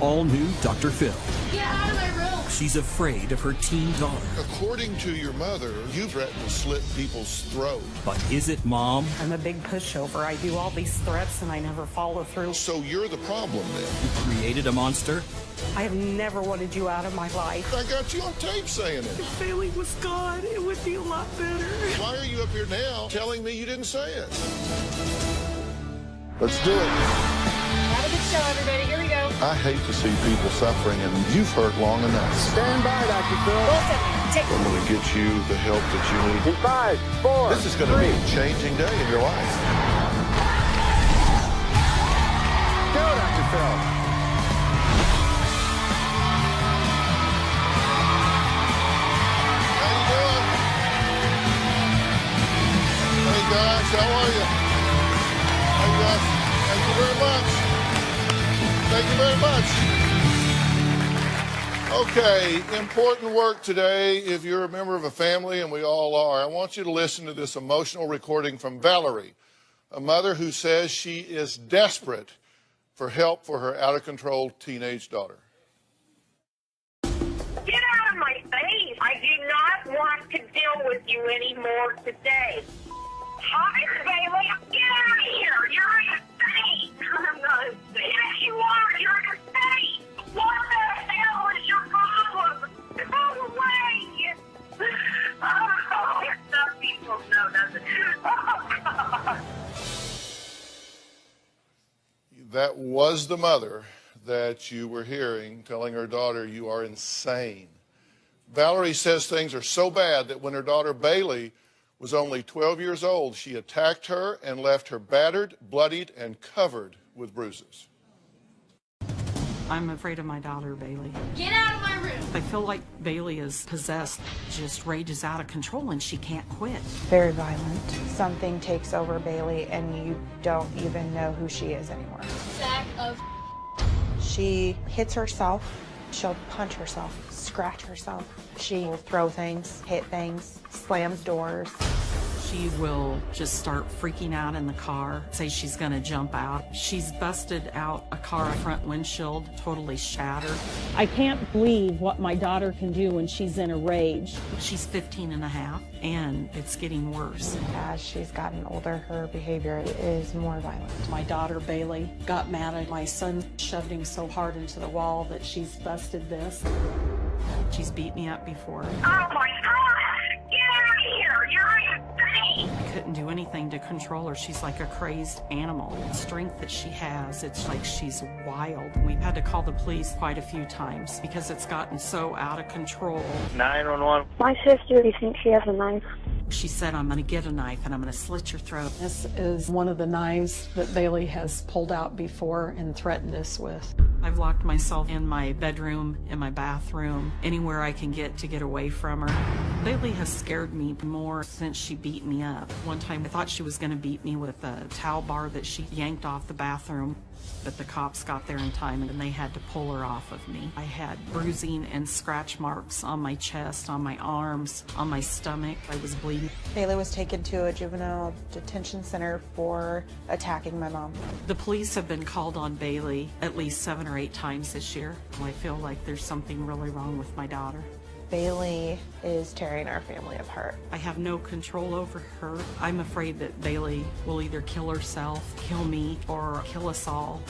all-new Dr. Phil. Get out of my room! She's afraid of her teen daughter. According to your mother, you threatened to slit people's throats. But is it Mom? I'm a big pushover. I do all these threats and I never follow through. So you're the problem then? Who created a monster? I have never wanted you out of my life. I got you on tape saying it. If Bayley was gone, it would be a lot better. Why are you up here now telling me you didn't say it? Let's do it. Have a good show, everybody. Here we go. I hate to see people suffering, and you've hurt long enough. Stand by, Dr. Phil. Wilson, take I'm going to get you the help that you need. In 5, 4, This is going to be a changing day in your life. Go, Dr. Phil. How you doing? Hey guys, how are you? Hey guys, thank you very much. Thank you very much. Okay, important work today. If you're a member of a family, and we all are, I want you to listen to this emotional recording from Valerie, a mother who says she is desperate for help for her out-of-control teenage daughter. Get out of my face. I do not want to deal with you anymore today. Hi, Bayley. Get out of here. You're insane. I'm not insane. Yes, you are. You're insane. What the hell is your problem? Go away. Oh, some people know nothing. Oh, God. That was the mother that you were hearing telling her daughter, you are insane. Valerie says things are so bad that when her daughter Bayley was only 12 years old, she attacked her and left her battered, bloodied, and covered with bruises. I'm afraid of my daughter, Bayley. Get out of my room! I feel like Bayley is possessed, just rages out of control and she can't quit. Very violent. Something takes over Bayley and you don't even know who she is anymore. Sack of She hits herself, she'll punch herself, scratch herself. She will throw things, hit things, slams doors. She will just start freaking out in the car, say she's gonna jump out. She's busted out a car front windshield, totally shattered. I can't believe what my daughter can do when she's in a rage. She's 15 and a half, and it's getting worse. As she's gotten older, her behavior is more violent. My daughter, Bayley, got mad at my son, shoved him so hard into the wall that she's busted this. She's beat me up before. Oh, my God. Get out of here. You're insane. I couldn't do anything to control her. She's like a crazed animal. The strength that she has, it's like she's wild. We've had to call the police quite a few times because it's gotten so out of control. 911. My sister, do you think she has a knife? She said, I'm gonna get a knife and I'm gonna slit your throat. This is one of the knives that Bayley has pulled out before and threatened us with. I've locked myself in my bedroom, in my bathroom, anywhere I can get to get away from her. Bayley has scared me more since she beat me up. One time I thought she was gonna beat me with a towel bar that she yanked off the bathroom, but the cops got there in time and they had to pull her off of me. I had bruising and scratch marks on my chest, on my arms, on my stomach. I was bleeding. Bayley was taken to a juvenile detention center for attacking my mom. The police have been called on Bayley at least 7 or 8 times this year. I feel like there's something really wrong with my daughter. Bayley is tearing our family apart. I have no control over her. I'm afraid that Bayley will either kill herself, kill me, or kill us all.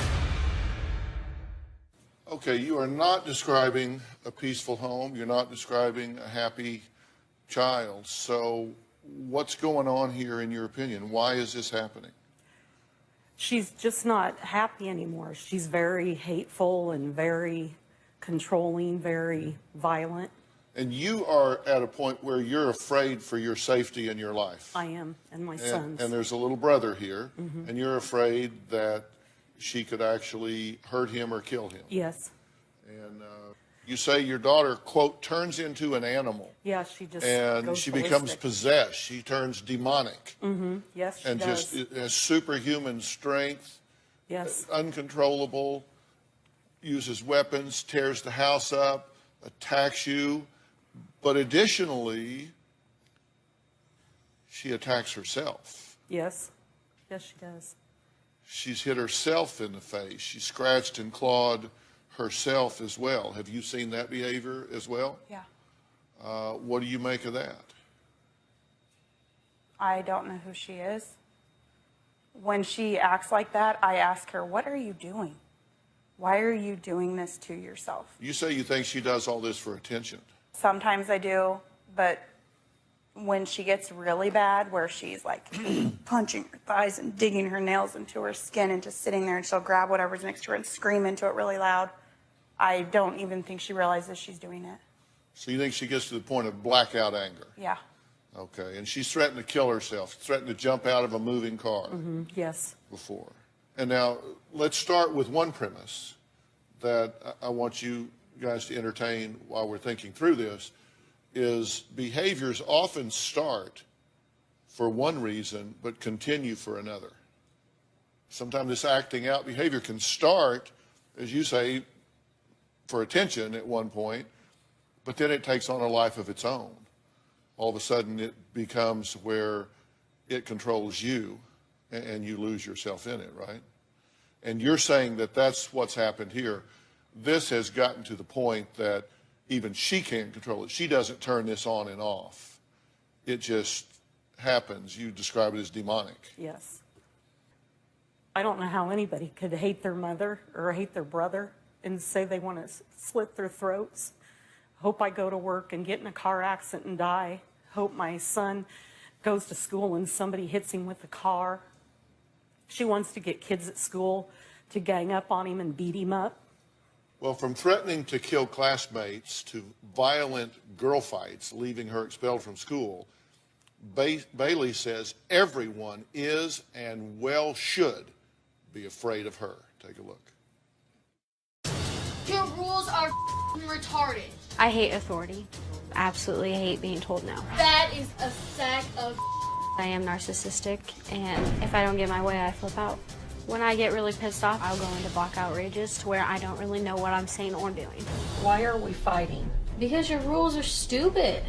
Okay, you are not describing a peaceful home. You're not describing a happy child. So what's going on here in your opinion? Why is this happening? She's just not happy anymore. She's very hateful and very controlling, very violent. And you are at a point where you're afraid for your safety in your life. I am, and my son's. And there's a little brother here, and you're afraid that she could actually hurt him or kill him. Yes. And you say your daughter, quote, turns into an animal. Yeah, she just And goes she ballistic. becomes possessed. She turns demonic. Yes, she And does. just has superhuman strength, Yes. uncontrollable, uses weapons, tears the house up, attacks you. But additionally, she attacks herself. Yes. Yes, she does. She's hit herself in the face. She scratched and clawed herself as well. Have you seen that behavior as well? Yeah. What do you make of that? I don't know who she is. When she acts like that, I ask her, what are you doing? Why are you doing this to yourself? You say you think she does all this for attention. Sometimes I do, but when she gets really bad, where she's like punching her thighs and digging her nails into her skin and just sitting there, and she'll grab whatever's next to her and scream into it really loud, I don't even think she realizes she's doing it. So you think she gets to the point of blackout anger? Yeah. Okay, and she's threatened to kill herself, threatened to jump out of a moving car Yes. before. And now let's start with one premise that I want you guys to entertain while we're thinking through this, is behaviors often start for one reason but continue for another. Sometimes this acting out behavior can start, as you say, for attention at one point, but then it takes on a life of its own. All of a sudden it becomes where it controls you and you lose yourself in it, right? And you're saying that that's what's happened here. This has gotten to the point that even she can't control it. She doesn't turn this on and off. It just happens. You describe it as demonic. Yes. I don't know how anybody could hate their mother or hate their brother and say they want to slit their throats. Hope I go to work and get in a car accident and die. Hope my son goes to school and somebody hits him with a car. She wants to get kids at school to gang up on him and beat him up. Well, from threatening to kill classmates to violent girl fights, leaving her expelled from school, Baylea says everyone is and well should be afraid of her. Take a look. Your rules are retarded. I hate authority. Absolutely hate being told no. That is a sack of I am narcissistic, and if I don't get my way, I flip out. When I get really pissed off, I'll go into blackout rages to where I don't really know what I'm saying or doing. Why are we fighting? Because your rules are stupid.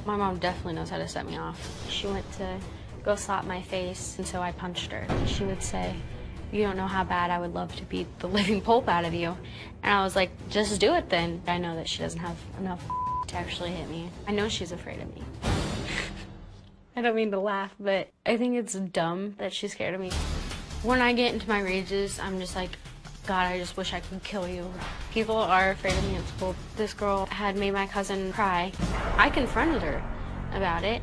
My mom definitely knows how to set me off. She went to go slap my face, and so I punched her. She would say, "You don't know how bad I would love to beat the living pulp out of you." And I was like, just do it then. I know that she doesn't have enough to actually hit me. I know she's afraid of me. I don't mean to laugh, but I think it's dumb that she's scared of me. When I get into my rages, I'm just like, God, I just wish I could kill you. People are afraid of me at school. This girl had made my cousin cry. I confronted her about it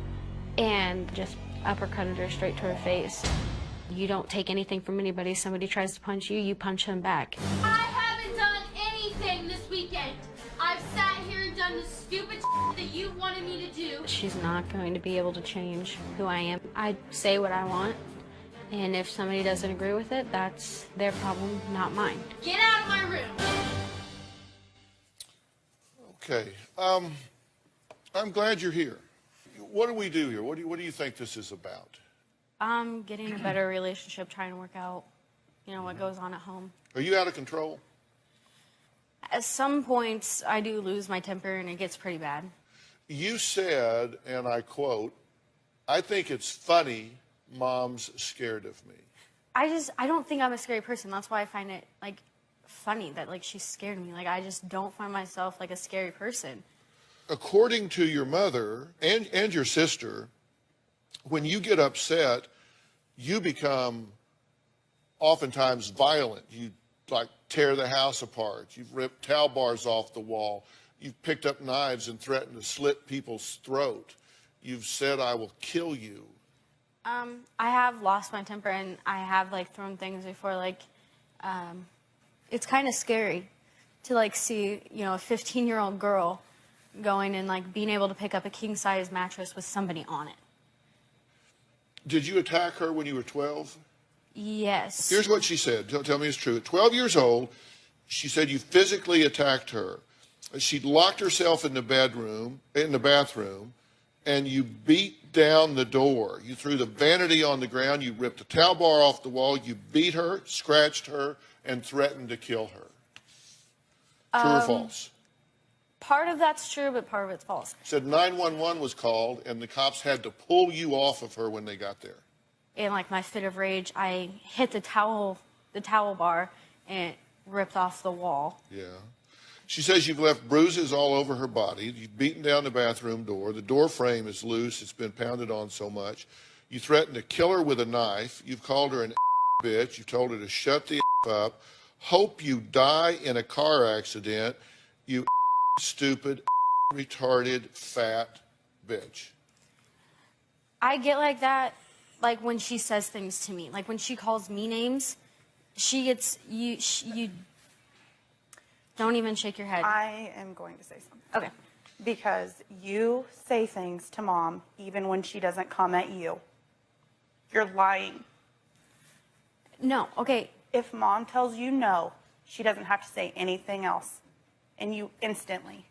and just uppercutted her straight to her face. You don't take anything from anybody. Somebody tries to punch you, you punch them back. I haven't done anything this weekend. I've sat here and done the stupid that you wanted me to do. She's not going to be able to change who I am. I say what I want, and if somebody doesn't agree with it, that's their problem, not mine. Get out of my room. Okay. I'm glad you're here. What do we do here? What do you think this is about? Getting a better relationship, trying to work out, what goes on at home. Are you out of control? At some points, I do lose my temper, and it gets pretty bad. You said, and I quote, "I think it's funny Mom's scared of me." I don't think I'm a scary person. That's why I find it, funny that, she's scared of me. I just don't find myself like a scary person. According to your mother and your sister, when you get upset, you become oftentimes violent. You tear the house apart. You've ripped towel bars off the wall. You've picked up knives and threatened to slit people's throat. You've said, "I will kill you." I have lost my temper, and I have thrown things before. It's kind of scary to see a 15-year-old girl going and being able to pick up a king-size mattress with somebody on it. Did you attack her when you were 12? Yes. Here's what she said. Tell me it's true. At 12 years old, she said you physically attacked her. She'd locked herself in the bathroom, and you beat down the door. You threw the vanity on the ground. You ripped a towel bar off the wall. You beat her, scratched her, and threatened to kill her. True or false? Part of that's true, but part of it's false. Said 911 was called, and the cops had to pull you off of her when they got there. In my fit of rage, I hit the towel bar, and it ripped off the wall. Yeah. She says you've left bruises all over her body. You've beaten down the bathroom door. The door frame is loose. It's been pounded on so much. You threatened to kill her with a knife. You've called her an bitch. You've told her to shut the up. Hope you die in a car accident. You stupid, retarded, fat bitch. I get like that, like when she says things to me. Like when she calls me names, she gets, you don't even shake your head. I am going to say something. Okay. Because you say things to Mom even when she doesn't come at you. You're lying. No, okay. If Mom tells you no, she doesn't have to say anything else. And you instantly.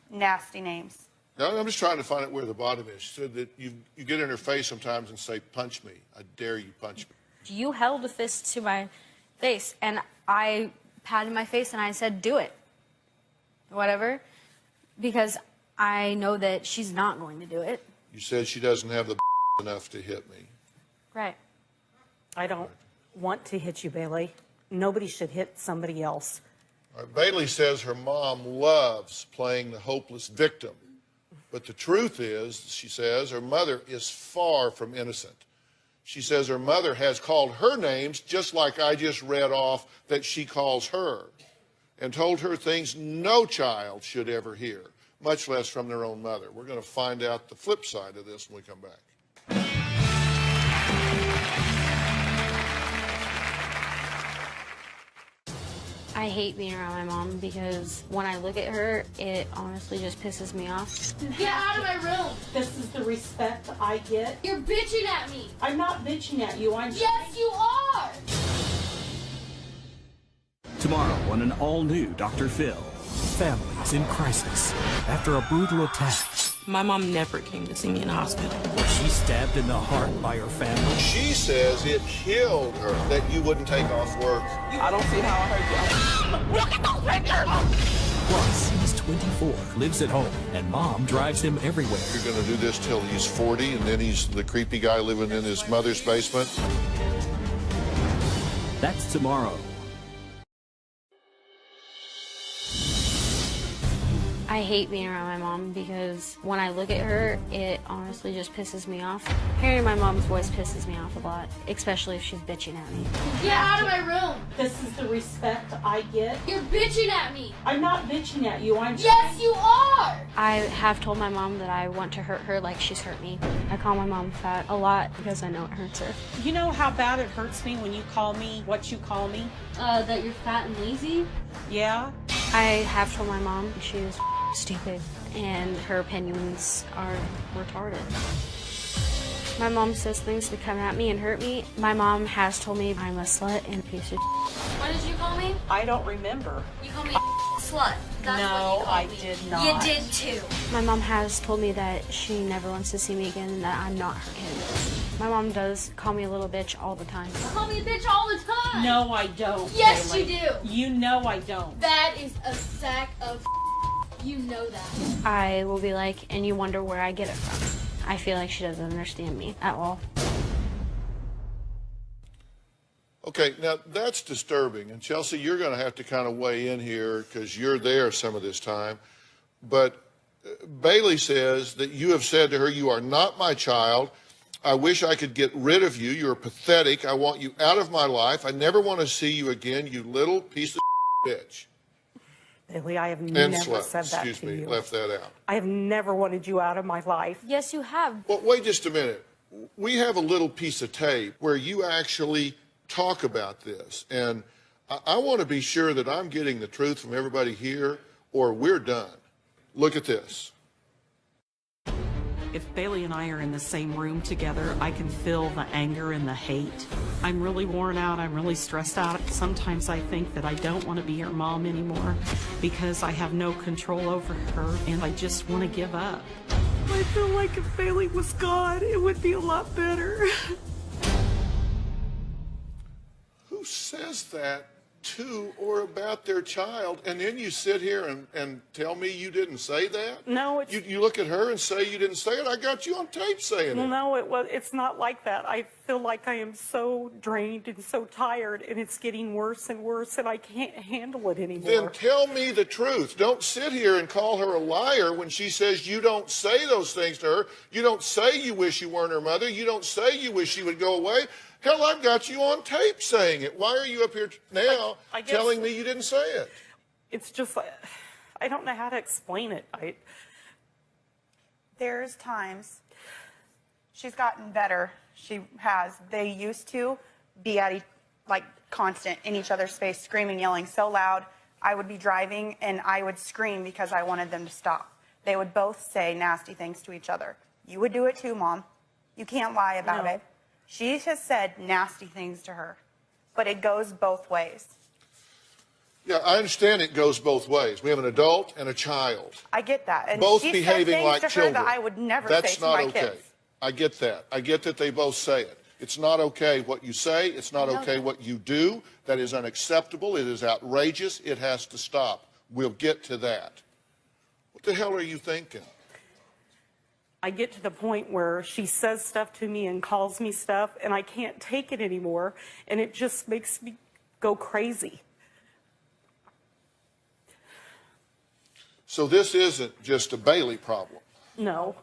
Nasty names. No, I'm just trying to find out where the bottom is. She said that you get in her face sometimes and say, punch me. I dare you, punch me. You held a fist to my face, and I patted my face and I said, do it. Whatever. Because I know that she's not going to do it. You said she doesn't have the enough to hit me. Right. I don't want to hit you, Bailey. Nobody should hit somebody else. All right, Bailey says her mom loves playing the hopeless victim. But the truth is, she says, her mother is far from innocent. She says her mother has called her names just like I just read off that she calls her, and told her things no child should ever hear, much less from their own mother. We're going to find out the flip side of this when we come back. I hate being around my mom because when I look at her, it honestly just pisses me off. Get out of my room. This is the respect I get. You're bitching at me. I'm not bitching at you. I'm Yes, you are. Tomorrow on an all-new Dr. Phil. Families in crisis after a brutal attack. My mom never came to see me in the hospital. She's stabbed in the heart by her family. She says it killed her that you wouldn't take off work. I don't see how I hurt you. Look at those pictures! Plus, he's 24, lives at home, and Mom drives him everywhere. You're going to do this till he's 40, and then he's the creepy guy living in his mother's basement? That's tomorrow. I hate being around my mom because when I look at her, it honestly just pisses me off. Hearing my mom's voice pisses me off a lot, especially if she's bitching at me. Get out of my room. This is the respect I get. You're bitching at me. I'm not bitching at you. I'm Yes, you are. I have told my mom that I want to hurt her like she's hurt me. I call my mom fat a lot because I know it hurts her. You know how bad it hurts me when you call me what you call me? That you're fat and lazy? Yeah? I have told my mom she's stupid and her opinions are retarded. My mom says things to come at me and hurt me. My mom has told me I'm a slut and a piece of What did you call me? I don't remember. You called me slut. That's No, what you called I me. did not. You did too. My mom has told me that she never wants to see me again and that I'm not her kid. My mom does call me a little bitch all the time. You call me a bitch all the time. No, I don't. Yes, Bailey. you do. You know I don't. That is a sack of You know that. I will be like, and you wonder where I get it from. I feel like she doesn't understand me at all. Okay, now that's disturbing. And Chelsea, you're going to have to kind of weigh in here because you're there some of this time. But Bayley says that you have said to her, you are not my child. I wish I could get rid of you. You're pathetic. I want you out of my life. I never want to see you again, you little piece of bitch. Bailey, I have And never slut. said that Excuse to me, you. left that out. I have never wanted you out of my life. Yes, you have. Well, wait just a minute. We have a little piece of tape where you actually talk about this. And I want to be sure that I'm getting the truth from everybody here or we're done. Look at this. If Bailey and I are in the same room together, I can feel the anger and the hate. I'm really worn out. I'm really stressed out. Sometimes I think that I don't want to be her mom anymore because I have no control over her and I just want to give up. I feel like if Bailey was gone, it would be a lot better. Who says that to or about their child, and then you sit here and tell me you didn't say that? No, it's... You look at her and say you didn't say it? I got you on tape saying it. No, it's not like that. I feel like I am so drained and so tired, and it's getting worse and worse, and I can't handle it anymore. Then tell me the truth. Don't sit here and call her a liar when she says you don't say those things to her. You don't say you wish you weren't her mother. You don't say you wish she would go away. Hell, I've got you on tape saying it. Why are you up here now telling me you didn't say it? It's just, I don't know how to explain it. There's times she's gotten better. She has. They used to be at like constant in each other's face, screaming, yelling so loud. I would be driving and I would scream because I wanted them to stop. They would both say nasty things to each other. You would do it too, Mom. You can't lie about it. She has said nasty things to her, but it goes both ways. Yeah, I understand it goes both ways. We have an adult and a child. I get that. And both she behaving said things like to her children. that I would never That's say to not my okay. kids. I get that. I get that they both say it. It's not okay what you say. It's not okay what you do. That is unacceptable. It is outrageous. It has to stop. We'll get to that. What the hell are you thinking? I get to the point where she says stuff to me and calls me stuff, and I can't take it anymore, and it just makes me go crazy. So this isn't just a Baylea problem. No.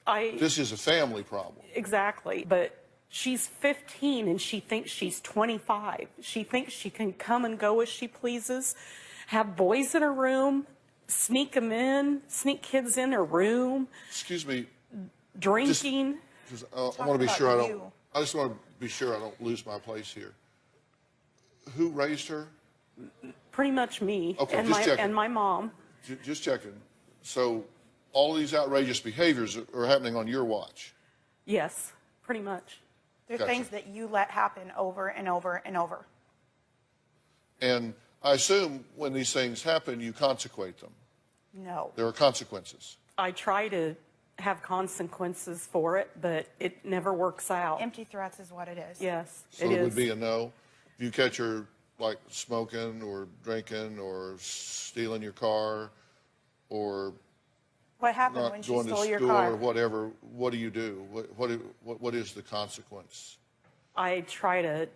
This is a family problem. Exactly. But she's 15 and she thinks she's 25. She thinks she can come and go as she pleases, have boys in her room, sneak them in, sneak kids in her room. Excuse me. Drinking. I want to be sure I just want to be sure I don't lose my place here. Who raised her? Pretty much me. Okay, and just checking. And my mom. Just checking. So all these outrageous behaviors are happening on your watch? Yes, pretty much. They're things that you let happen over and over and over. And I assume when these things happen, you consequate them. No. There are consequences. I try to have consequences for it, but it never works out. Empty threats is what it is. Yes, so it would be a no. If you catch her like smoking or drinking or stealing your car or what happened not when she going stole to your school car? or whatever, what do you do? What is the consequence? I try to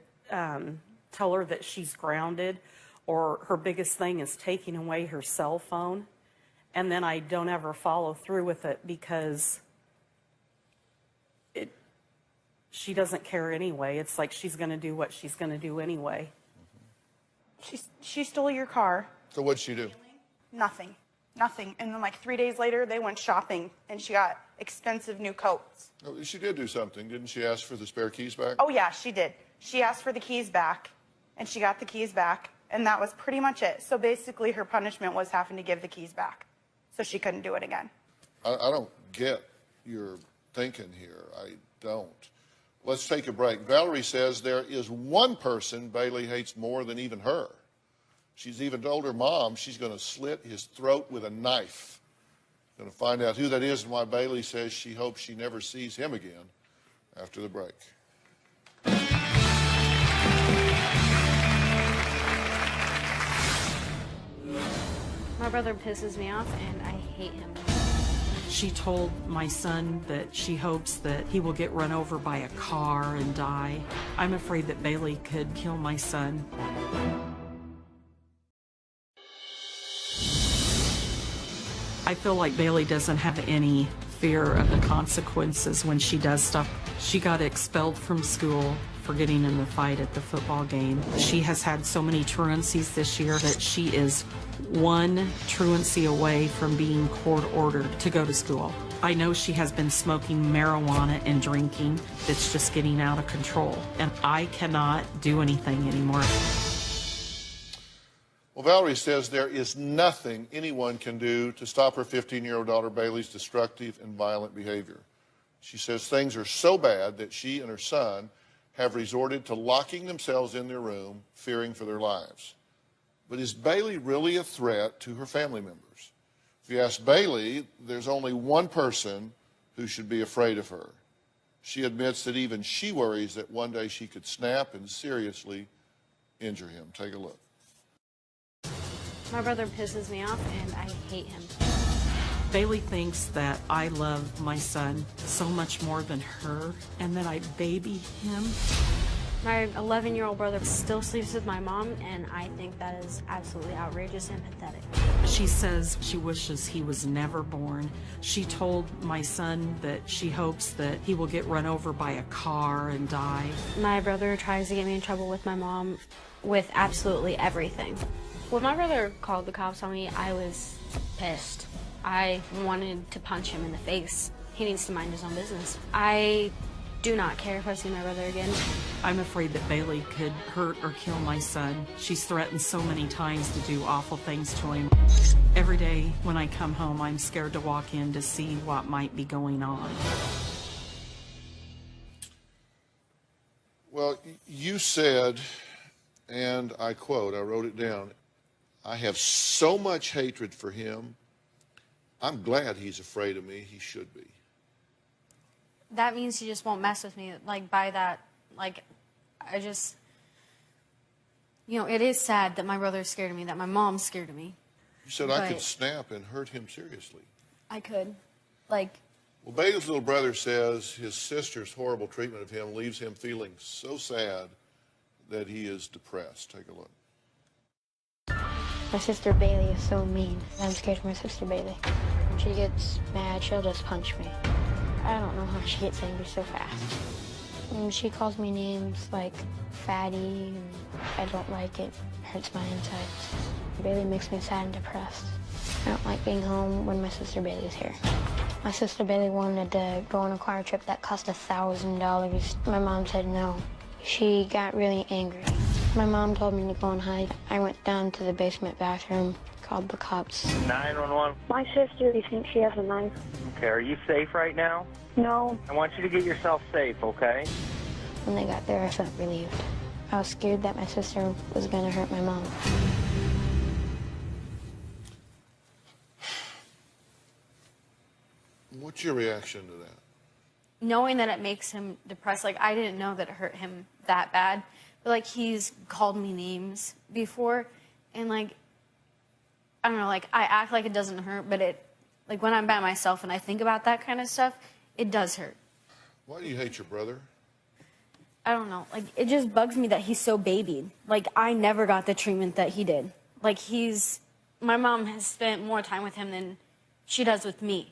tell her that she's grounded, or her biggest thing is taking away her cell phone. And then I don't ever follow through with it because she doesn't care anyway. It's like she's going to do what she's going to do anyway. She stole your car. So what'd she do? Nothing. Nothing. And then like 3 days later, they went shopping and she got expensive new coats. Oh, she did do something. Didn't she ask for the spare keys back? Oh, yeah, she did. She asked for the keys back and she got the keys back. And that was pretty much it. So basically her punishment was having to give the keys back. So she couldn't do it again. I don't get your thinking here. I don't. Let's take a break. Valerie says there is one person Baylea hates more than even her. She's even told her mom she's going to slit his throat with a knife. Going to find out who that is and why Baylea says she hopes she never sees him again after the break. My brother pisses me off, and I hate him. She told my son that she hopes that he will get run over by a car and die. I'm afraid that Baylea could kill my son. I feel like Baylea doesn't have any fear of the consequences when she does stuff. She got expelled from school for getting in the fight at the football game. She has had so many truancies this year that she is one truancy away from being court-ordered to go to school. I know she has been smoking marijuana and drinking. It's just getting out of control, and I cannot do anything anymore. Well, Valerie says there is nothing anyone can do to stop her 15-year-old daughter Bailey's destructive and violent behavior. She says things are so bad that she and her son have resorted to locking themselves in their room, fearing for their lives. But is Baylea really a threat to her family members? If you ask Baylea, there's only one person who should be afraid of her. She admits that even she worries that one day she could snap and seriously injure him. Take a look. My brother pisses me off, and I hate him. Bailey thinks that I love my son so much more than her, and that I baby him. My 11-year-old brother still sleeps with my mom, and I think that is absolutely outrageous and pathetic. She says she wishes he was never born. She told my son that she hopes that he will get run over by a car and die. My brother tries to get me in trouble with my mom with absolutely everything. When my brother called the cops on me, I was pissed. I wanted to punch him in the face. He needs to mind his own business. I do not care if I see my brother again. I'm afraid that Bailey could hurt or kill my son. She's threatened so many times to do awful things to him. Every day when I come home, I'm scared to walk in to see what might be going on. Well, you said, and I quote, I wrote it down, I have so much hatred for him. I'm glad he's afraid of me. He should be. That means he just won't mess with me. Like, by that, like, I just, you know, it is sad that my brother's scared of me, that my mom's scared of me. You said I could snap and hurt him seriously. I could. Like. Well, Bailey's little brother says his sister's horrible treatment of him leaves him feeling so sad that he is depressed. Take a look. My sister Baylea is so mean. I'm scared of my sister Baylea. When she gets mad, she'll just punch me. I don't know how she gets angry so fast. And she calls me names like fatty, and I don't like it. It hurts my insides. Baylea makes me sad and depressed. I don't like being home when my sister Bailey's here. My sister Baylea wanted to go on a choir trip that cost $1,000. My mom said no. She got really angry. My mom told me to go and hide. I went down to the basement bathroom, called the cops. 911. My sister, you think she has a knife? Okay, are you safe right now? No. I want you to get yourself safe, okay? When they got there, I felt relieved. I was scared that my sister was going to hurt my mom. What's your reaction to that? Knowing that it makes him depressed, like, I didn't know that it hurt him that bad. But, like, he's called me names before, and, like, I don't know, like, I act like it doesn't hurt, but it, like, when I'm by myself and I think about that kind of stuff, it does hurt. Why do you hate your brother? I don't know. Like, it just bugs me that he's so babied. Like, I never got the treatment that he did. Like, my mom has spent more time with him than she does with me.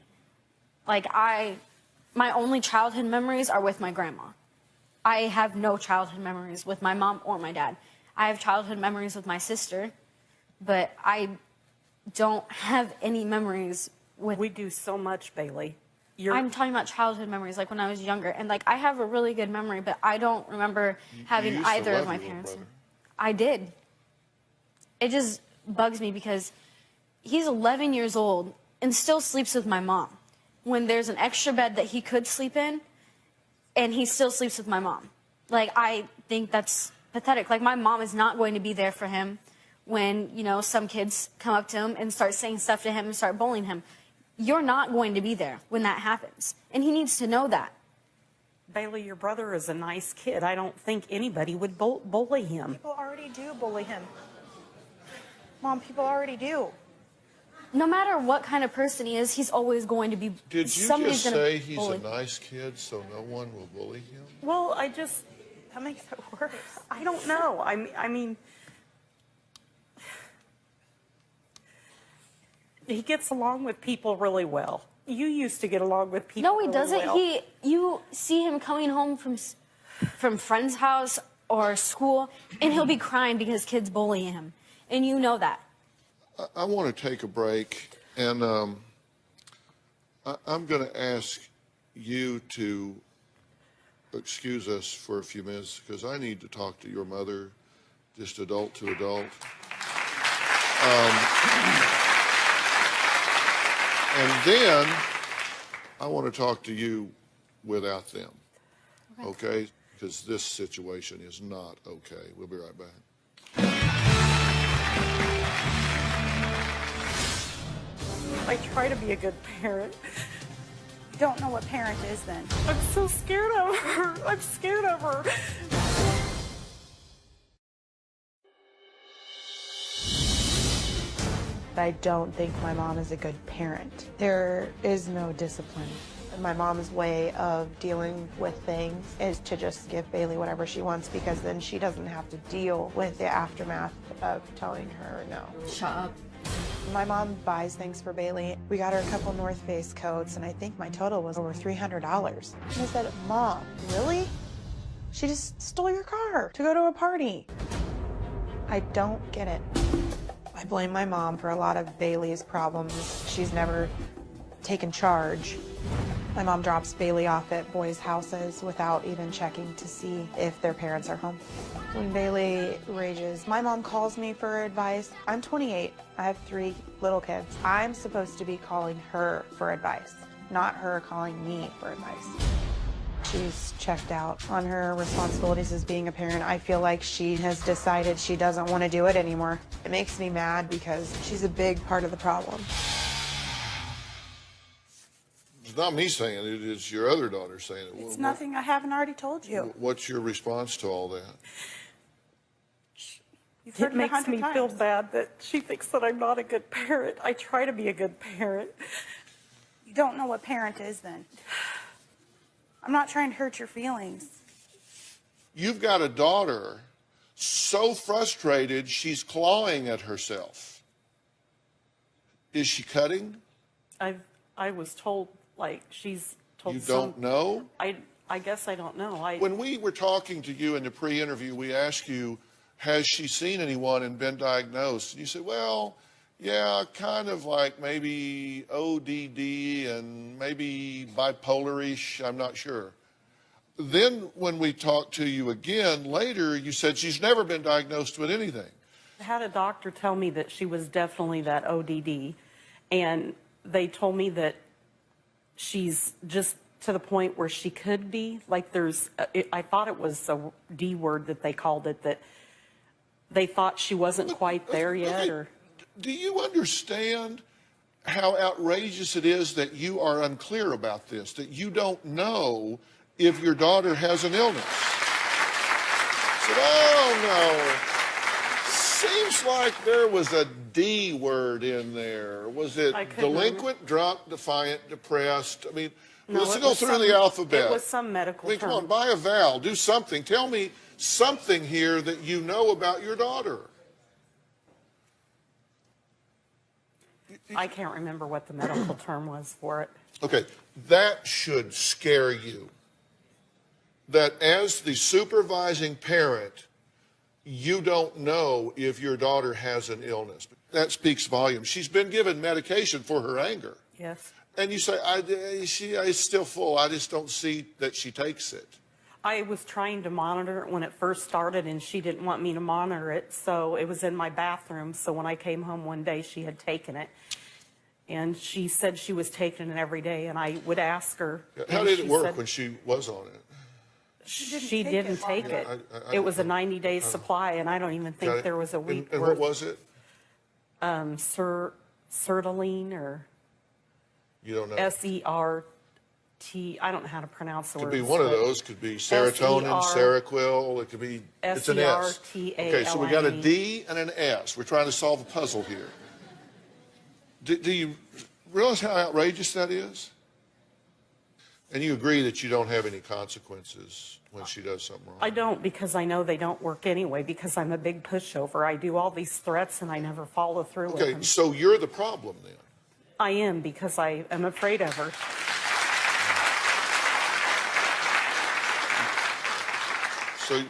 Like, my only childhood memories are with my grandma. I have no childhood memories with my mom or my dad. I have childhood memories with my sister, but I don't have any memories with... We do so much, Bailey. I'm talking about childhood memories, like when I was younger. And, like, I have a really good memory, but I don't remember having either of my parents. I did. It just bugs me because he's 11 years old and still sleeps with my mom. When there's an extra bed that he could sleep in, and he still sleeps with my mom. Like, I think that's pathetic. Like, my mom is not going to be there for him when, you know, some kids come up to him and start saying stuff to him and start bullying him. You're not going to be there when that happens. And he needs to know that. Baylea, your brother is a nice kid. I don't think anybody would bully him. People already do bully him. Mom, people already do. No matter what kind of person he is, he's always going to be... Did you just say he's a nice kid so no one will bully him? Well, that makes it worse. I don't know. I mean, he gets along with people really well. You used to get along with people No, he doesn't. Well. You see him coming home from friend's house or school, and he'll be crying because kids bully him. And you know that. I want to take a break, and I'm going to ask you to excuse us for a few minutes because I need to talk to your mother, just adult to adult. And then I want to talk to you without them, okay? Because this situation is not okay. We'll be right back. I try to be a good parent. You don't know what parent is then. I'm so scared of her. I'm scared of her. I don't think my mom is a good parent. There is no discipline. My mom's way of dealing with things is to just give Bailey whatever she wants, because then she doesn't have to deal with the aftermath of telling her no. Shut up. My mom buys things for Bailey. We got her a couple North Face coats, and I think my total was over $300. And I said, Mom, really? She just stole your car to go to a party. I don't get it. I blame my mom for a lot of Bailey's problems. She's never taken charge. My mom drops Bailey off at boys' houses without even checking to see if their parents are home. When Bailey rages, my mom calls me for advice. I'm 28. I have 3 little kids. I'm supposed to be calling her for advice, not her calling me for advice. She's checked out on her responsibilities as being a parent. I feel like she has decided she doesn't want to do it anymore. It makes me mad because she's a big part of the problem. It's not me saying it, it's your other daughter saying it. It's nothing I haven't already told you. What's your response to all that? You've heard It makes 100 me times. feel bad that she thinks that I'm not a good parent. I try to be a good parent. You don't know what parent is then. I'm not trying to hurt your feelings. You've got a daughter so frustrated she's clawing at herself. Is she cutting? I was told, like, she's told You don't know? I guess I don't know. When we were talking to you in the pre-interview, we asked you, has she seen anyone and been diagnosed? And you said, well, yeah, kind of like maybe ODD and maybe bipolar-ish, I'm not sure. Then when we talked to you again later, you said she's never been diagnosed with anything. I had a doctor tell me that she was definitely that ODD, and they told me that she's just to the point where she could be, like I thought it was a D word that they called it, that they thought she wasn't quite there yet. Or do you understand how outrageous it is that you are unclear about this, that you don't know if your daughter has an illness? I said, oh, no. Seems like there was a D word in there. Was it delinquent, drunk, defiant, depressed? I mean, no, let's go through the alphabet. It was some medical term. Come on, buy a vowel, do something. Tell me something here that you know about your daughter. I can't remember what the medical term was for it. Okay, that should scare you. That as the supervising parent, you don't know if your daughter has an illness. That speaks volumes. She's been given medication for her anger. Yes. And you say, it's still full. I just don't see that she takes it. I was trying to monitor it when it first started, and she didn't want me to monitor it, so it was in my bathroom. So when I came home one day, she had taken it. And she said she was taking it every day, and I would ask her. How did it work when she was on it? She didn't take it. It was a 90-day supply, and I don't even think there was a week and worth. what was it? Sertraline, or you don't know. S-E-R-T. I don't know how to pronounce the Could words. be one of those. Could be serotonin, Seroquel. It could be. It's an S. Okay, so we got a D and an S. We're trying to solve a puzzle here. Do you realize how outrageous that is? And you agree that you don't have any consequences when she does something wrong? I don't, because I know they don't work anyway, because I'm a big pushover. I do all these threats and I never follow through with them. Okay, so you're the problem then. I am, because I am afraid of her. So,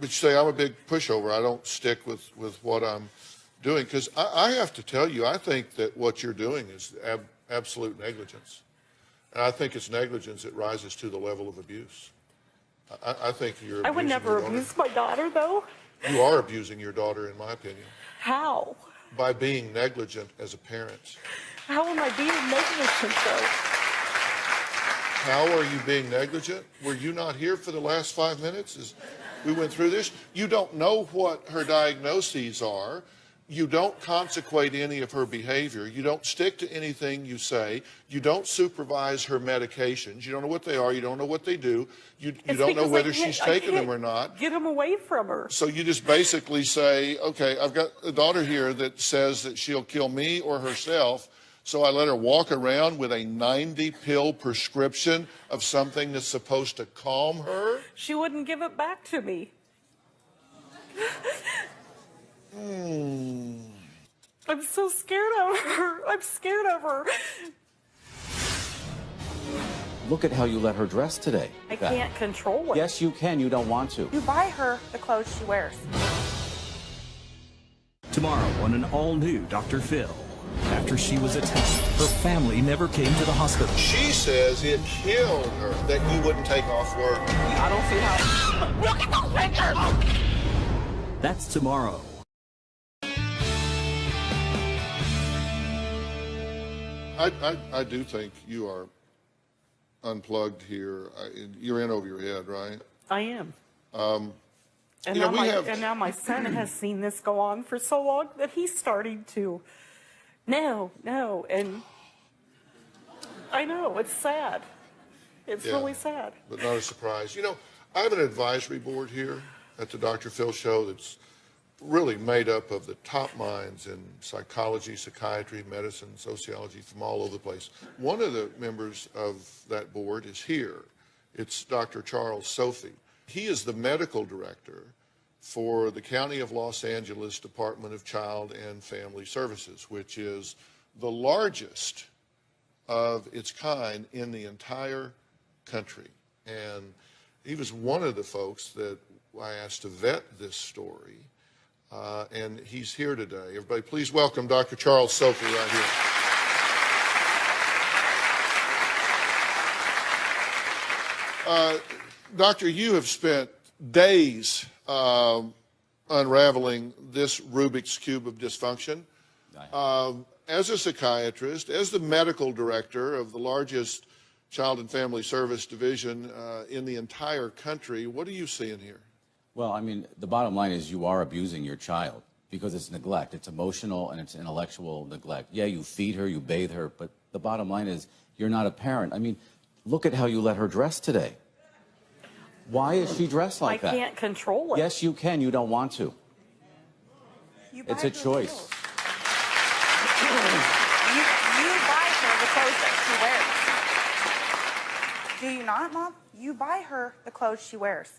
but you say, I'm a big pushover. I don't stick with what I'm doing. Because I have to tell you, I think that what you're doing is absolute negligence. And I think it's negligence that rises to the level of abuse. I think you're abusing I would never abuse my daughter, though. You are abusing your daughter, in my opinion. How? By being negligent as a parent. How am I being negligent, though? How are you being negligent? Were you not here for the last 5 minutes as we went through this? You don't know what her diagnoses are. You don't consecrate any of her behavior. You don't stick to anything you say. You don't supervise her medications. You don't know what they are. You don't know what they do. You don't know whether she's taken them or not. Get them away from her. So you just basically say, okay, I've got a daughter here that says that she'll kill me or herself, so I let her walk around with a 90-pill prescription of something that's supposed to calm her? She wouldn't give it back to me. I'm so scared of her. I'm scared of her. Look at how you let her dress today. I can't control it. Yes, you can. You don't want to. You buy her the clothes she wears. Tomorrow on an all-new Dr. Phil. After she was attacked, her family never came to the hospital. She says it killed her that you wouldn't take off work. I don't see how. Look at those pictures! That's tomorrow. I do think you are unplugged here. You're in over your head, right? I am. And And now my son has seen this go on for so long that he's starting to, no, and I know, it's sad. It's really sad. But not a surprise. You know, I have an advisory board here at the Dr. Phil Show that's really made up of the top minds in psychology, psychiatry, medicine, sociology from all over the place. One of the members of that board is here. It's Dr. Charles Sophie. He is the medical director for the County of Los Angeles Department of Child and Family Services, which is the largest of its kind in the entire country. And he was one of the folks that I asked to vet this story. And he's here today. Everybody, please welcome Dr. Charles Sophie right here. Doctor, you have spent days unraveling this Rubik's Cube of dysfunction. As a psychiatrist, as the medical director of the largest Child and Family Service division in the entire country, what are you seeing here? Well, I mean, the bottom line is you are abusing your child because it's neglect. It's emotional and it's intellectual neglect. Yeah, you feed her, you bathe her, but the bottom line is you're not a parent. I mean, look at how you let her dress today. Why is she dressed like that? I can't control it. Yes, you can. You don't want to. It's a choice. You buy her the clothes that she wears. Do you not, Mom? You buy her the clothes she wears.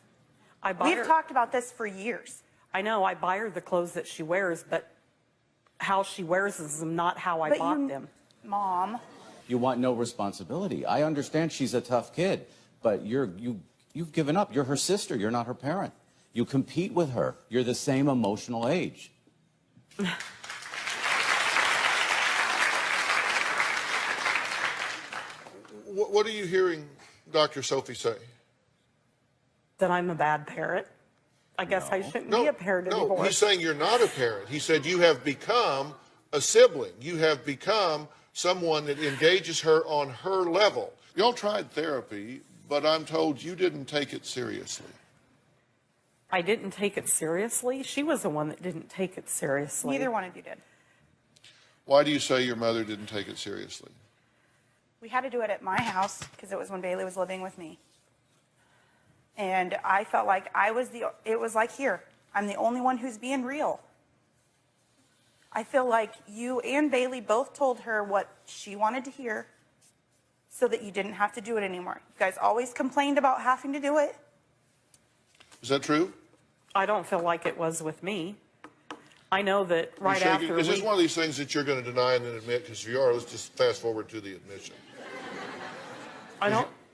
We've talked about this for years. I know, I buy her the clothes that she wears, but how she wears is not how I bought them. Mom. You want no responsibility. I understand she's a tough kid, but you've given up. You're her sister. You're not her parent. You compete with her. You're the same emotional age. What are you hearing Dr. Sophie say? That I'm a bad parent. I guess I shouldn't be a parent anymore. No, he's saying you're not a parent. He said you have become a sibling. You have become someone that engages her on her level. Y'all tried therapy, but I'm told you didn't take it seriously. I didn't take it seriously? She was the one that didn't take it seriously. Neither one of you did. Why do you say your mother didn't take it seriously? We had to do it at my house because it was when Baylea was living with me. And I felt like it was like here, I'm the only one who's being real. I feel like you and Baylea both told her what she wanted to hear so that you didn't have to do it anymore. You guys always complained about having to do it. Is that true? I don't feel like it was with me. I know that right after Is this one of these things that you're going to deny and then admit? Because if you are, let's just fast forward to the admission.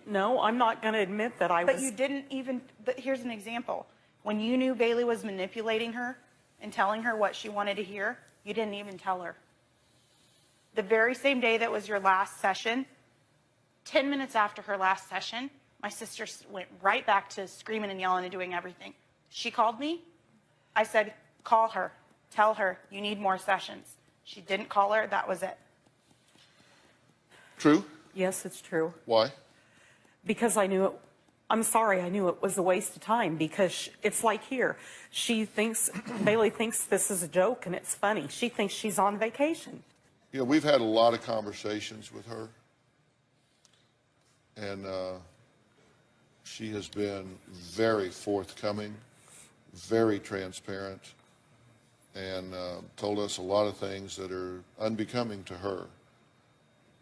No, I'm not going to admit that I was... But you didn't even... But here's an example. When you knew Baylea was manipulating her and telling her what she wanted to hear, you didn't even tell her. The very same day that was your last session, 10 minutes after her last session, my sister went right back to screaming and yelling and doing everything. She called me. I said, call her. Tell her you need more sessions. She didn't call her. That was it. True? Yes, it's true. Why? Because I knew I'm sorry, I knew it was a waste of time because it's like here. Bailey thinks this is a joke and it's funny. She thinks she's on vacation. You know, we've had a lot of conversations with her, and she has been very forthcoming, very transparent, and told us a lot of things that are unbecoming to her.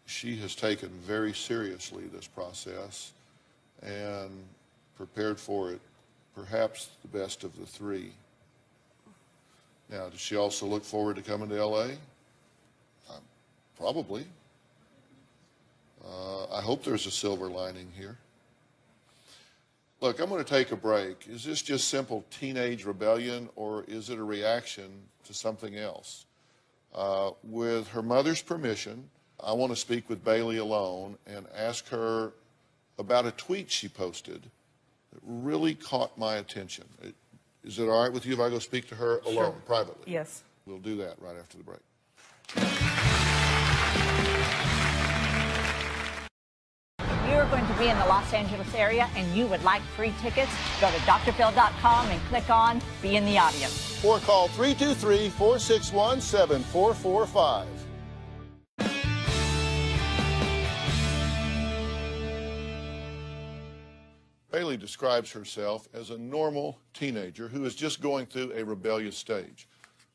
She has taken very seriously this process and prepared for it, perhaps the best of the three. Now, does she also look forward to coming to L.A.? Probably. I hope there's a silver lining here. Look, I'm going to take a break. Is this just simple teenage rebellion, or is it a reaction to something else? With her mother's permission, I want to speak with Baylea alone and ask her about a tweet she posted that really caught my attention. Is it all right with you if I go speak to her alone, Sure. privately? Yes. We'll do that right after the break. If you're going to be in the Los Angeles area and you would like free tickets, go to drphil.com and click on Be in the Audience. Or call 323-461-7445. Baylea describes herself as a normal teenager who is just going through a rebellious stage.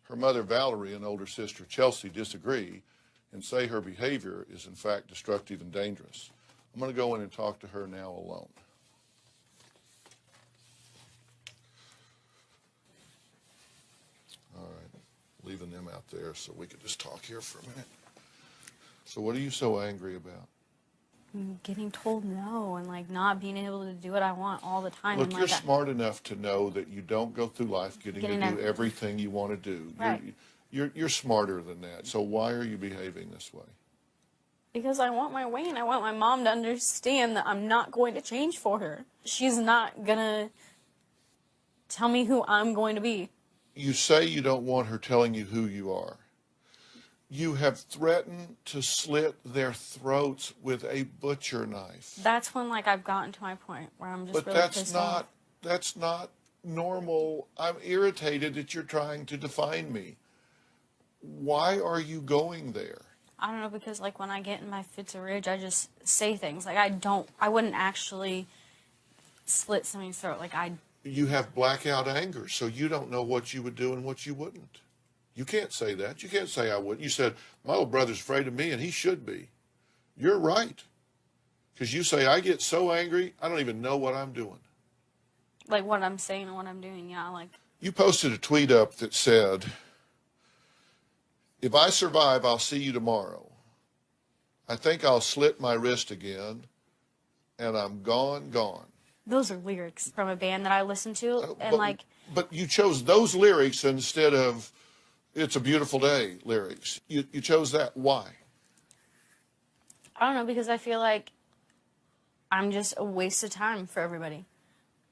Her mother, Valerie, and older sister, Chelsea, disagree and say her behavior is, in fact, destructive and dangerous. I'm going to go in and talk to her now alone. All right, leaving them out there so we could just talk here for a minute. So what are you so angry about? Getting told no and like not being able to do what I want all the time. Look, and, you're like, smart enough to know that you don't go through life getting to do everything you want to do. Right. You're smarter than that. So why are you behaving this way? Because I want my way and I want my mom to understand that I'm not going to change for her. She's not gonna tell me who I'm going to be. You say you don't want her telling you who you are. You have threatened to slit their throats with a butcher knife. That's when like I've gotten to my point where I'm just But really pissed off. that's not normal. I'm irritated that you're trying to define me. Why are you going there? I don't know, because like when I get in my fits of rage, I just say things. Like I wouldn't actually slit somebody's throat. Like You have blackout anger, so you don't know what you would do and what you wouldn't. You can't say that. You can't say I wouldn't. You said, my little brother's afraid of me, and he should be. You're right. Because you say, I get so angry, I don't even know what I'm doing. like what I'm saying and what I'm doing, yeah, like. You posted a tweet up that said, if I survive, I'll see you tomorrow. I think I'll slit my wrist again, and I'm gone. Those are lyrics from a band that I listen to, and But you chose those lyrics instead of It's a Beautiful Day lyrics. You chose that. Why? I don't know, because I feel like I'm just a waste of time for everybody.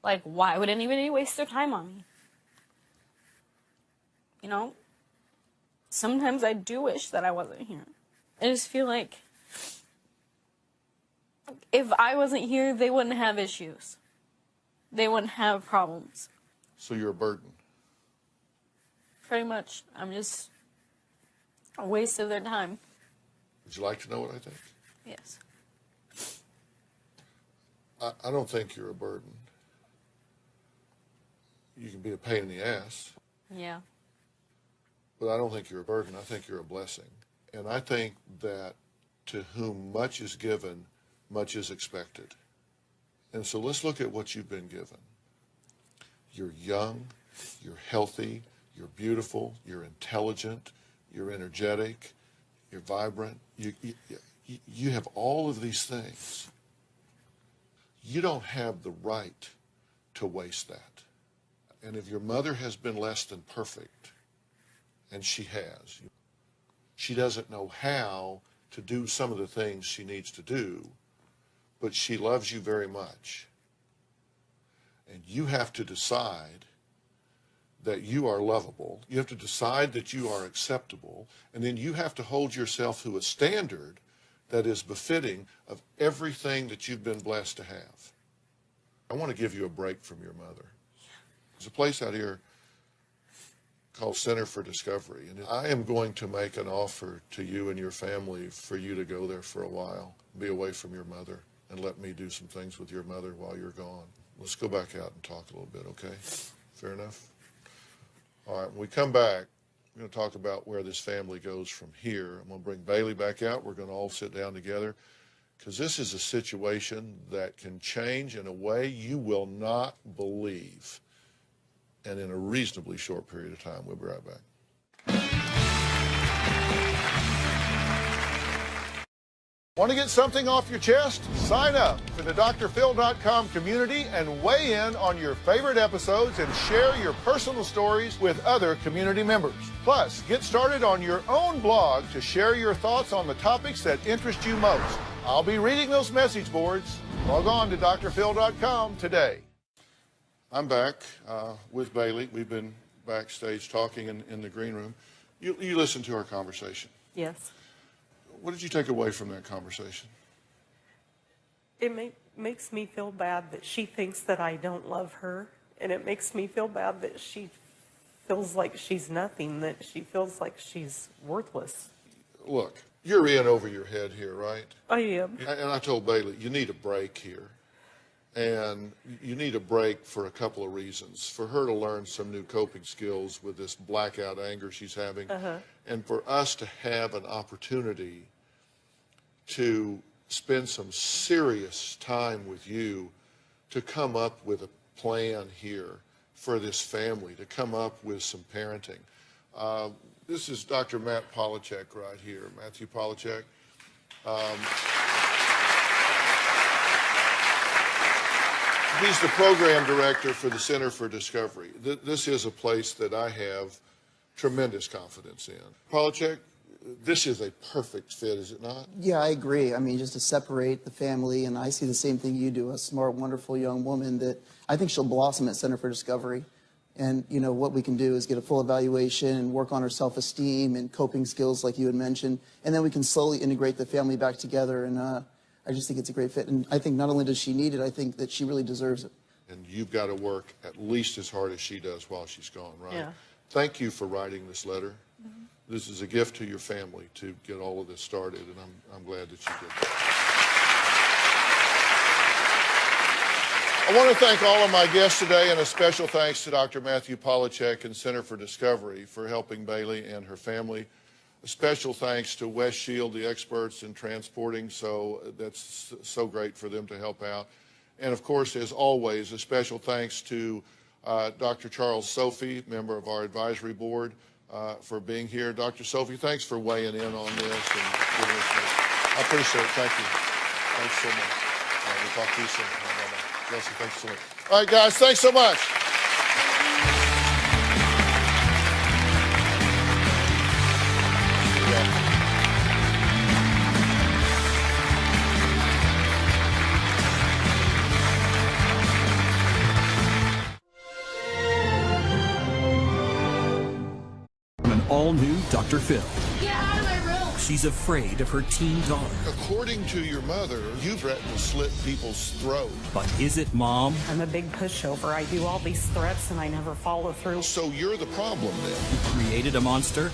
Like, why would anybody waste their time on me? You know? Sometimes I do wish that I wasn't here. I just feel like if I wasn't here, they wouldn't have issues. They wouldn't have problems. So you're a burden. Pretty much. I'm just a waste of their time. Would you like to know what I think? Yes. I don't think you're a burden. You can be a pain in the ass. Yeah. But I don't think you're a burden. I think you're a blessing. And I think that to whom much is given, much is expected. And so let's look at what you've been given. You're young, you're healthy, you're beautiful, you're intelligent, you're energetic, you're vibrant. You have all of these things. You don't have the right to waste that. And if your mother has been less than perfect, and she has, she doesn't know how to do some of the things she needs to do, but she loves you very much. And you have to decide that you are lovable. You have to decide that you are acceptable. And then you have to hold yourself to a standard that is befitting of everything that you've been blessed to have. I want to give you a break from your mother. There's a place out here called Center for Discovery, and I am going to make an offer to you and your family for you to go there for a while, be away from your mother, and let me do some things with your mother while you're gone. Let's go back out and talk a little bit, okay? Fair enough? All right, when we come back, we're going to talk about where this family goes from here. I'm going to bring Baylea back out. We're going to all sit down together, because this is a situation that can change in a way you will not believe, and in a reasonably short period of time. We'll be right back. Want to get something off your chest? Sign up for the drphil.com community and weigh in on your favorite episodes and share your personal stories with other community members. Plus, get started on your own blog to share your thoughts on the topics that interest you most. I'll be reading those message boards. Log on to drphil.com today. I'm back with Baylea. We've been backstage talking in the green room. You listened to our conversation. Yes. What did you take away from that conversation? It makes me feel bad that she thinks that I don't love her, and it makes me feel bad that she feels like she's nothing, that she feels like she's worthless. Look, you're in over your head here, right? I am. And I told Baylea, you need a break here. And you need a break for a couple of reasons. For her to learn some new coping skills with this blackout anger she's having, and for us to have an opportunity to spend some serious time with you to come up with a plan here for this family, to come up with some parenting. This is Dr. Matt Polachek right here. Matthew Polachek. He's the program director for the Center for Discovery. This is a place that I have tremendous confidence in. Polachek, this is a perfect fit, is it not? Yeah, I agree. I mean, just to separate the family, and I see the same thing you do, a smart, wonderful young woman that I think she'll blossom at Center for Discovery. And, you know, what we can do is get a full evaluation and work on her self-esteem and coping skills like you had mentioned, and then we can slowly integrate the family back together, and I just think it's a great fit. And I think not only does she need it, I think that she really deserves it. And you've got to work at least as hard as she does while she's gone, right? Yeah. Thank you for writing this letter. This is a gift to your family to get all of this started, and I'm glad that you did that. I want to thank all of my guests today, and a special thanks to Dr. Matthew Polachek and Center for Discovery for helping Baylea and her family. A special thanks to West Shield, the experts in transporting, so that's so great for them to help out. And of course, as always, a special thanks to Dr. Charles Sophie, member of our advisory board, for being here. Dr. Sophie, thanks for weighing in on this and giving us I appreciate it. Thank you. Thanks so much. We'll talk to you soon. Bless you. Thanks so much. All right, guys, thanks so much. An all-new Dr. Phil. Get out of my room! She's afraid of her teen daughter. According to your mother, you threatened to slit people's throats. But is it, Mom? I'm a big pushover. I do all these threats and I never follow through. So you're the problem then? You created a monster?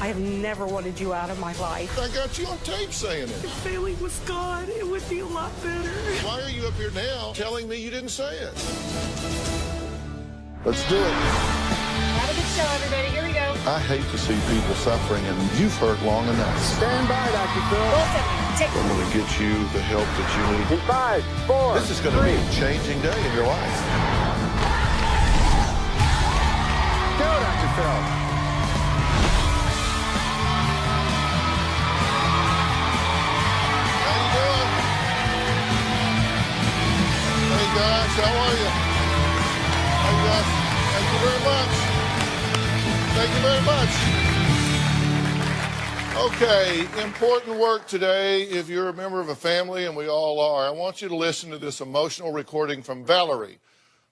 I have never wanted you out of my life. I got you on tape saying it. If Baylea was gone, it would be a lot better. Why are you up here now telling me you didn't say it? Let's do it. Have a good show, everybody. Here we go. I hate to see people suffering, and you've hurt long enough. Stand by, Dr. Phil. Wilson, take I'm going to get you the help that you need. In 5, 4, This is going to be a changing day in your life. Go, Dr. Phil. How you doing? Hey guys, how are you? Hey guys, thank you very much. Thank you very much. Okay, important work today. If you're a member of a family, and we all are, I want you to listen to this emotional recording from Valerie,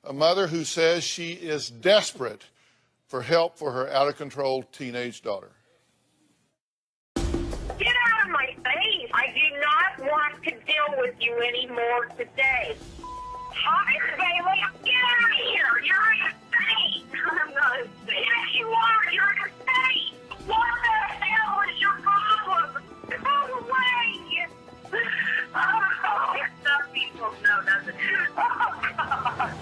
a mother who says she is desperate for help for her out-of-control teenage daughter. Get out of my face! I do not want to deal with you anymore today. Hi, Baylea. Get out of here. You're insane. I'm not insane. Yes, you are. You're insane. What the hell is your problem? Go away. Oh, some people know nothing. Oh, God.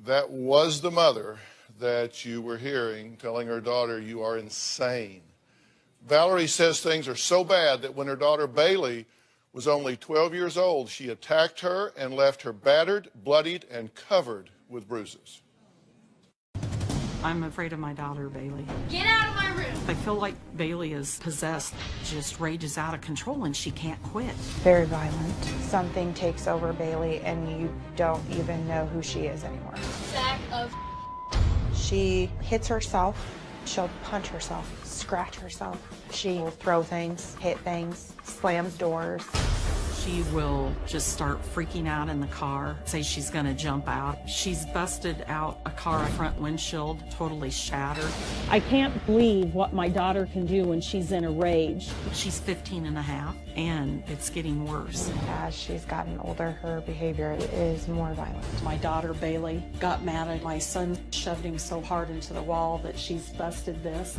That was the mother that you were hearing telling her daughter, you are insane. Valerie says things are so bad that when her daughter Baylea was only 12 years old, she attacked her and left her battered, bloodied, and covered with bruises. I'm afraid of my daughter, Baylea. Get out of my room! I feel like Baylea is possessed, just rages out of control, and she can't quit. Very violent. Something takes over Baylea and you don't even know who she is anymore. Sack of She hits herself. She'll punch herself, scratch herself. She will throw things, hit things, slams doors. She will just start freaking out in the car, say she's going to jump out. She's busted out a car front windshield, totally shattered. I can't believe what my daughter can do when she's in a rage. She's 15 and a half, and it's getting worse. As she's gotten older, her behavior is more violent. My daughter, Baylea, got mad at my son, shoved him so hard into the wall that she's busted this.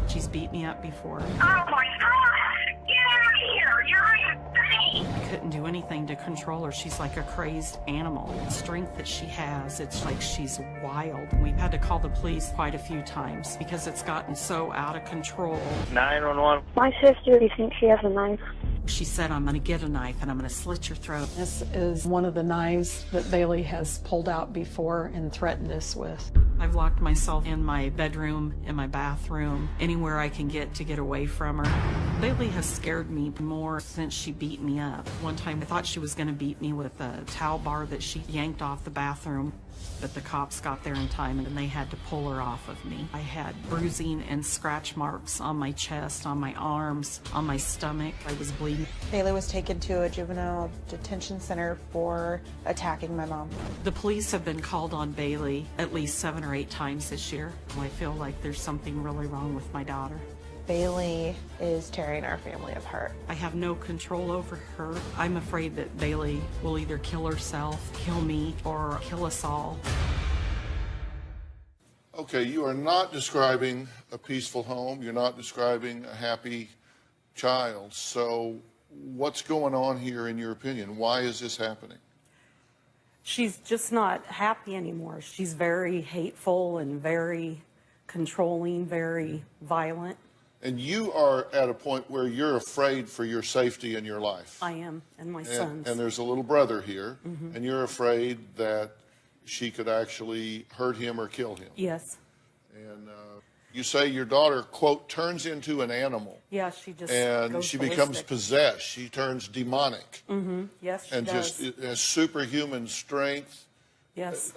She's beat me up before. Oh, my God. Get out of here. You're insane. I couldn't do anything to control her. She's like a crazed animal. The strength that she has, it's like she's wild. We've had to call the police quite a few times because it's gotten so out of control. 911. My sister, do you think she has a knife? She said, I'm going to get a knife and I'm going to slit your throat. This is one of the knives that Baylea has pulled out before and threatened us with. I've locked myself in my bedroom, in my bathroom, anywhere I can get to get away from her. Baylea has scared me more since she beat me up. One time I thought she was going to beat me with a towel bar that she yanked off the bathroom, but the cops got there in time and they had to pull her off of me. I had bruising and scratch marks on my chest, on my arms, on my stomach. I was bleeding. Baylea was taken to a juvenile detention center for attacking my mom. The police have been called on Baylea at least 7 or 8 times this year. I feel like there's something really wrong with my daughter. Baylea is tearing our family apart. I have no control over her. I'm afraid that Baylea will either kill herself, kill me, or kill us all. Okay, you are not describing a peaceful home. You're not describing a happy child. So what's going on here in your opinion? Why is this happening? She's just not happy anymore. She's very hateful and very controlling, very violent. And you are at a point where you're afraid for your safety in your life. I am, and my son's. And there's a little brother here, and you're afraid that she could actually hurt him or kill him. Yes. And you say your daughter, quote, turns into an animal. Yeah, she just And goes she ballistic. becomes possessed. She turns demonic. Yes, she and does. just has superhuman strength. Yes.